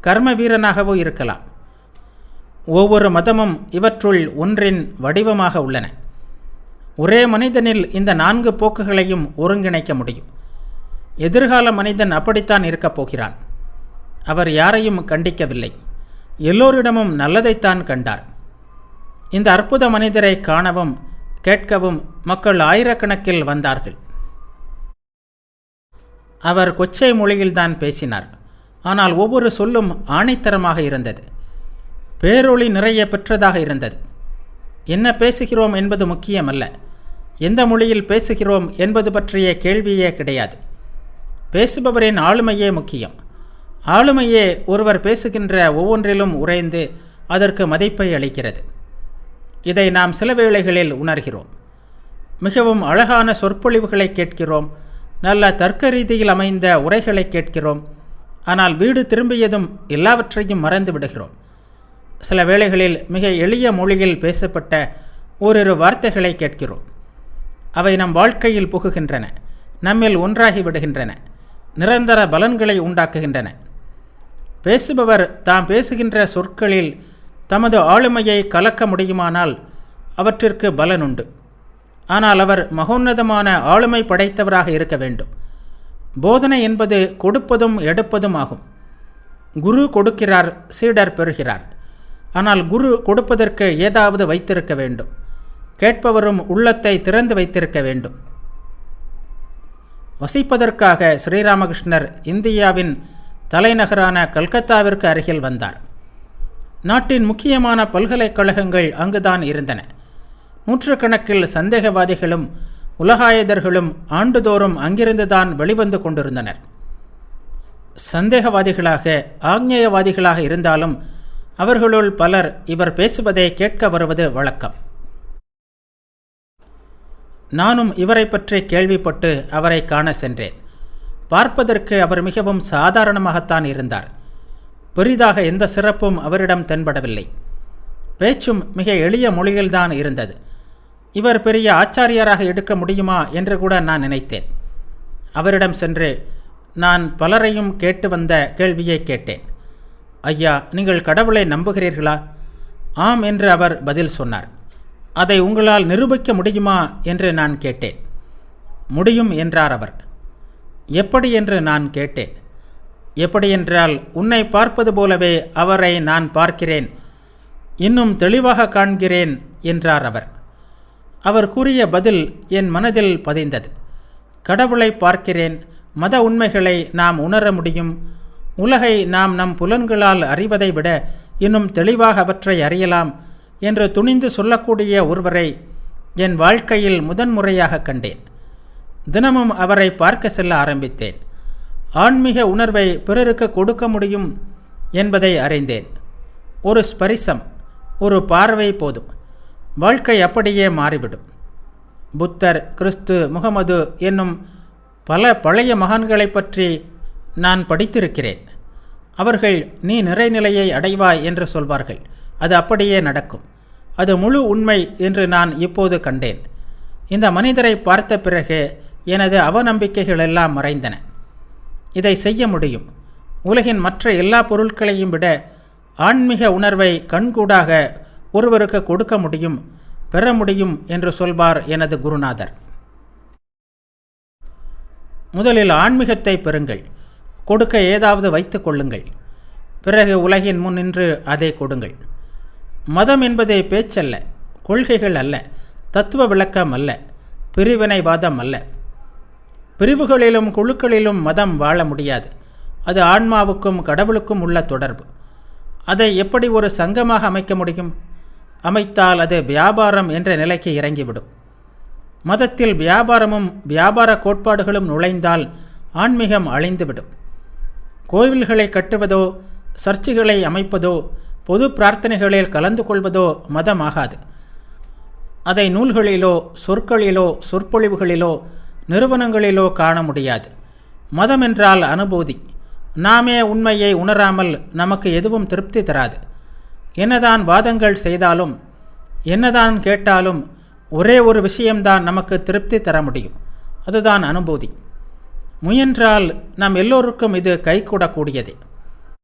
கர்ம வீரனாகவோ இருக்கலாம். ஒவ்வொரு மதமும் இவற்றுள் ஒன்றின் வடிவமாக உள்ளன. ஒரே மனிதனில் இந்த 4 போக்குகளையும் ஒருங்கிணைக்க முடியும். எதிர்கால மனிதன் அப்படித்தான் இருக்கப் போகிறான். அவர் யாரையும் கண்டிக்கவில்லை. எல்லோரிடமும் நல்லதைத்தான் கண்டார். இந்த அற்புத மனிதரை காணவும் கேட்கவும் மக்கள் ஆயிரக்கணக்கில் வந்தார்கள். அவர் கொச்சை மொழியில்தான் பேசினார். ஆனால் ஒவ்வொரு சொல்லும் ஆணைத்தரமாக இருந்தது. பேரொளி நிறைய பெற்றதாக இருந்தது. என்ன பேசுகிறோம் என்பது முக்கியமல்ல, எந்த மொழியில் பேசுகிறோம் என்பது பற்றிய கேள்வியே கிடையாது. பேசுபவரின் ஆளுமையே முக்கியம். ஆளுமையே ஒருவர் பேசுகின்ற ஒவ்வொன்றிலும் உறைந்து அதற்கு மதிப்பை அளிக்கிறது. இதை நாம் சில வேளைகளில் உணர்கிறோம். மிகவும் அழகான சொற்பொழிவுகளை கேட்கிறோம். நல்ல தர்க்க ரீதியில் அமைந்த உரைகளை கேட்கிறோம். ஆனால் வீடு திரும்பியதும் எல்லாவற்றையும் மறந்து விடுகிறோம். சில வேளைகளில் மிக எளிய மொழியில் பேசப்பட்ட ஓரிரு வார்த்தைகளை கேட்கிறோம். அவை நம் வாழ்க்கையில் புகுகின்றன, நம்மில் ஒன்றாகி விடுகின்றன, நிரந்தர பலன்களை உண்டாக்குகின்றன. பேசுபவர் தாம் பேசுகின்ற சொற்களில் தமது ஆளுமையை கலக்க முடியுமானால் அவற்றிற்கு பலன் உண்டு. ஆனால் அவர் மகோன்னதமான ஆளுமை படைத்தவராக இருக்க வேண்டும். போதனை என்பது கொடுப்பதும் எடுப்பதும் ஆகும். குரு கொடுக்கிறார், சீடர் பெறுகிறார். ஆனால் குரு கொடுப்பதற்கு ஏதாவது வைத்திருக்க வேண்டும். கேட்பவரும் உள்ளத்தை திறந்து வைத்திருக்க வேண்டும். வசிப்பதற்காக ஸ்ரீராமகிருஷ்ணர் இந்தியாவின் தலைநகரான கல்கத்தாவிற்கு அருகில் வந்தார். நாட்டின் முக்கியமான பல்கலைக்கழகங்கள் அங்குதான் இருந்தன. நூற்றுக்கணக்கில் சந்தேகவாதிகளும் உலகாயதர்களும் ஆண்டுதோறும் அங்கிருந்துதான் வெளிவந்து கொண்டிருந்தனர். சந்தேகவாதிகளாக ஆக்ஞேயவாதிகளாக இருந்தாலும் அவர்களுள் பலர் இவர் பேசுவதை கேட்க வருவது வழக்கம். நானும் இவரை பற்றி கேள்விப்பட்டு அவரை காண சென்றேன். பார்ப்பதற்கு அவர் மிகவும் சாதாரணமாகத்தான் இருந்தார். பெரிதாக எந்த சிறப்பும் அவரிடம் தென்படவில்லை. பேச்சும் மிக எளிய மொழியில்தான் இருந்தது. இவர் பெரிய ஆச்சாரியராக எடுக்க முடியுமா என்று கூட நான் நினைத்தேன். அவரிடம் சென்று நான் பலரையும் கேட்டு வந்த கேள்வியை கேட்டேன். ஐயா, நீங்கள் கடவுளை நம்புகிறீர்களா? ஆம் என்று அவர் பதில் சொன்னார். அதை உங்களால் நிரூபிக்க முடியுமா என்று நான் கேட்டேன். முடியும் என்றார் அவர். எப்படி என்று நான் கேட்டேன். எப்படியென்றால், உன்னை பார்ப்பது போலவே அவரை நான் பார்க்கிறேன், இன்னும் தெளிவாக காண்கிறேன் என்றார் அவர். அவர் கூறிய பதில் என் மனதில் பதிந்தது. கடவுளை பார்க்கிறேன், மத உண்மைகளை நாம் உணர முடியும், உலகை நாம் நம் புலன்களால் அறிவதை விட இன்னும் தெளிவாக அவற்றை அறியலாம் என்று துணிந்து சொல்லக்கூடிய ஒருவரை என் வாழ்க்கையில் முதன்முறையாக கண்டேன். தினமும் அவரை பார்க்க செல்ல ஆரம்பித்தேன். ஆன்மீக உணர்வை பிறருக்கு கொடுக்க முடியும் என்பதை அறிந்தேன். ஒரு ஸ்பரிசம், ஒரு பார்வை போதும், வாழ்க்கை அப்படியே மாறிவிடும். புத்தர், கிறிஸ்து, முகமது என்னும் பல பழைய மகான்களை பற்றி நான் படித்திருக்கிறேன். அவர்கள் நீ நிறைநிலையை அடைவாய் என்று சொல்வார்கள். அது அப்படியே நடக்கும். அது முழு உண்மை என்று நான் இப்போது கண்டேன். இந்த மனிதரை பார்த்த பிறகு எனது அவநம்பிக்கைகள் எல்லாம் மறைந்தன. இதை செய்ய முடியும். உலகின் மற்ற எல்லா பொருட்களையும் விட ஆன்மீக உணர்வை கண்கூடாக ஒருவருக்கு கொடுக்க முடியும், பெற முடியும் என்று சொல்வார் எனது குருநாதர். முதலில் ஆன்மீகத்தை பெறுங்கள். கொடுக்க ஏதாவது வைத்து கொள்ளுங்கள். பிறகு உலகின் முன் நின்று அதை கொடுங்கள். மதம் என்பது பேச்சல்ல, கொள்கைகள் அல்ல, தத்துவ விளக்கம் அல்ல, பிரிவினைவாதம் அல்ல. பிரிவுகளிலும் குழுக்களிலும் மதம் வாழ முடியாது. அது ஆன்மாவுக்கும் கடவுளுக்கும் உள்ள தொடர்பு. அதை எப்படி ஒரு சங்கமாக அமைக்க முடியும்? அமைத்தால் அது வியாபாரம் என்ற நிலைக்கு இறங்கிவிடும். மதத்தில் வியாபாரமும் வியாபார கோட்பாடுகளும் நுழைந்தால் ஆன்மீகம் அழிந்துவிடும். கோவில்களை கட்டுவதோ, சர்ச்சுகளை அமைப்பதோ, பொது பிரார்த்தனைகளில் கலந்து கொள்வதோ மதமாகாது. அதை நூல்களிலோ, சொற்களிலோ, சொற்பொழிவுகளிலோ, நிறுவனங்களிலோ காண முடியாது. மதம் என்றால் அனுபூதி. நாமே உண்மையை உணராமல் நமக்கு எதுவும் திருப்தி தராது. என்னதான் வாதங்கள் செய்தாலும், என்னதான் கேட்டாலும் ஒரே ஒரு விஷயம்தான் நமக்கு திருப்தி தர முடியும். அதுதான் அனுபூதி. முயன்றால் நம் எல்லோருக்கும் இது கைகூடக்கூடியது.